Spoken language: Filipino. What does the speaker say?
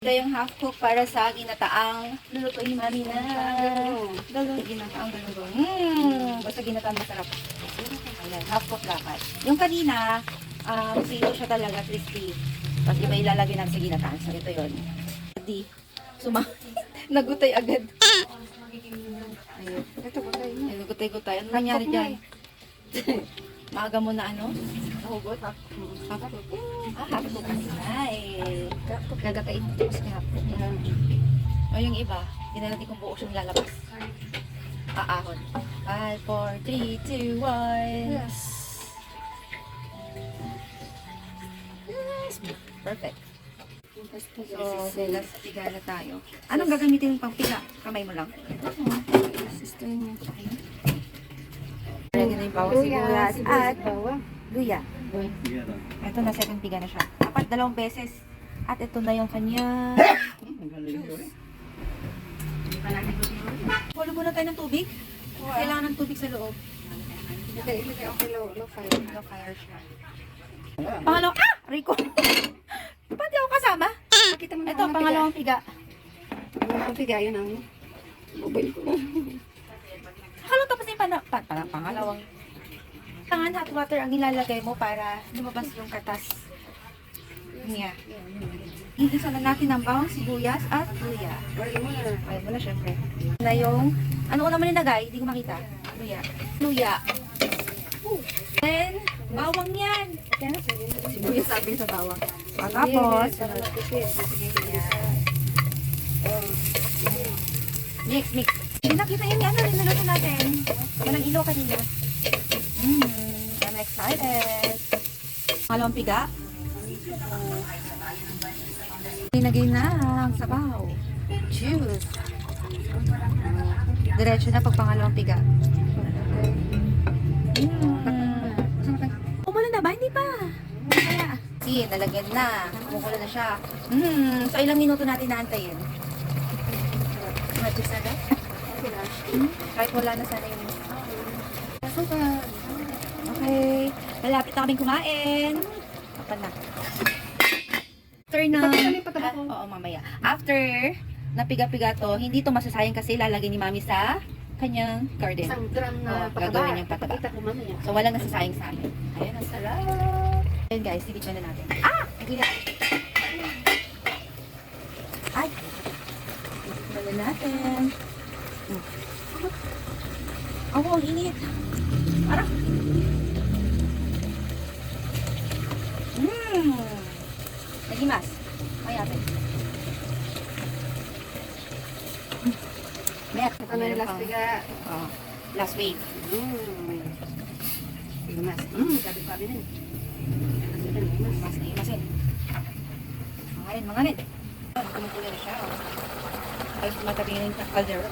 Ito yung half cook para sa ginataang lulutuin ni Mami na ginataang galunggong. Basta ginataang masarap. Ayan, half cook dapat. Yung kanina, sino siya talaga, crispy. Tapos iba ilalagay natin sa ginataang. So ito yun. Di, nagutay agad. Ayun. Ito ba tayo na? Ayun, nagutay-gutay. Ano nangyari dyan? Maaga mo na ano? Nahugot? Half cook. Half cook. Ay. Gagatain mo ito sa kahapon. O yung iba, hindi na natin kung buo siyang lalabas. Aahon. 5, 4, 3, 2, 1. Yes. Yes. Perfect. So, So, last piga na tayo. Anong gagamitin yung pang piga? Kamay mo lang. sister niya. Lagyan na yung bawang sibuyas at bawang. luya. Ito na, second piga na siya. Dapat 2 beses. At ito na yung kanya. Pulo muna tayo ng tubig. Kailangan ng tubig sa loob. Okay, low fire. Low fire siya. Pangalawa, Rico! Ba't di ako kasama? Pakita mo na Ito, pangalawang piga. Ang pigayon ang mobile ko. Halo tapos yung pangalawang. Tangan hot water ang ilalagay mo para lumabas yung katas niya. Igisa na natin ang bawang sibuyas at luya. Wala mo na. Ay, wala syempre. Na yung, ano ko naman nilagay? Hindi ko makita. Luya. Luya. Then, bawang yan. Sibuyas sabi sa bawang. At tapos, mix. Nakita yun ano, niluto natin. Walang ilo kanina. I'm excited. Pangalawang piga. Linagay na ang sabaw. Juice. Diretso na pag pangalawang piga. Kumulo na ba? Hindi pa. Kaya, see, nalagyan na. Kumukulo na siya. So, ilang minuto natin naantayin? Magic na. Kahit wala na sana yung okay. Malapit na kaming kumain. Kapan na. After na... oo, mamaya. After napiga-piga to, hindi to masasayang kasi lalagay ni Mami sa kanyang garden. Isang gram na Gagawin niyang pataba. Pakita ko mamaya. So, walang nasasayang sa amin. Ayan, ang sarap. Ayan guys, sigit na natin. Nagila. Ay! Sigit na natin. Ang init. Parang. Nagimas. Mayatin. Met. Ano yung last piga? Last wave. Mas. Sabi na. Mas na imasin. Mangarin. Kumukulo na siya. Ay, matabi na yung caldero.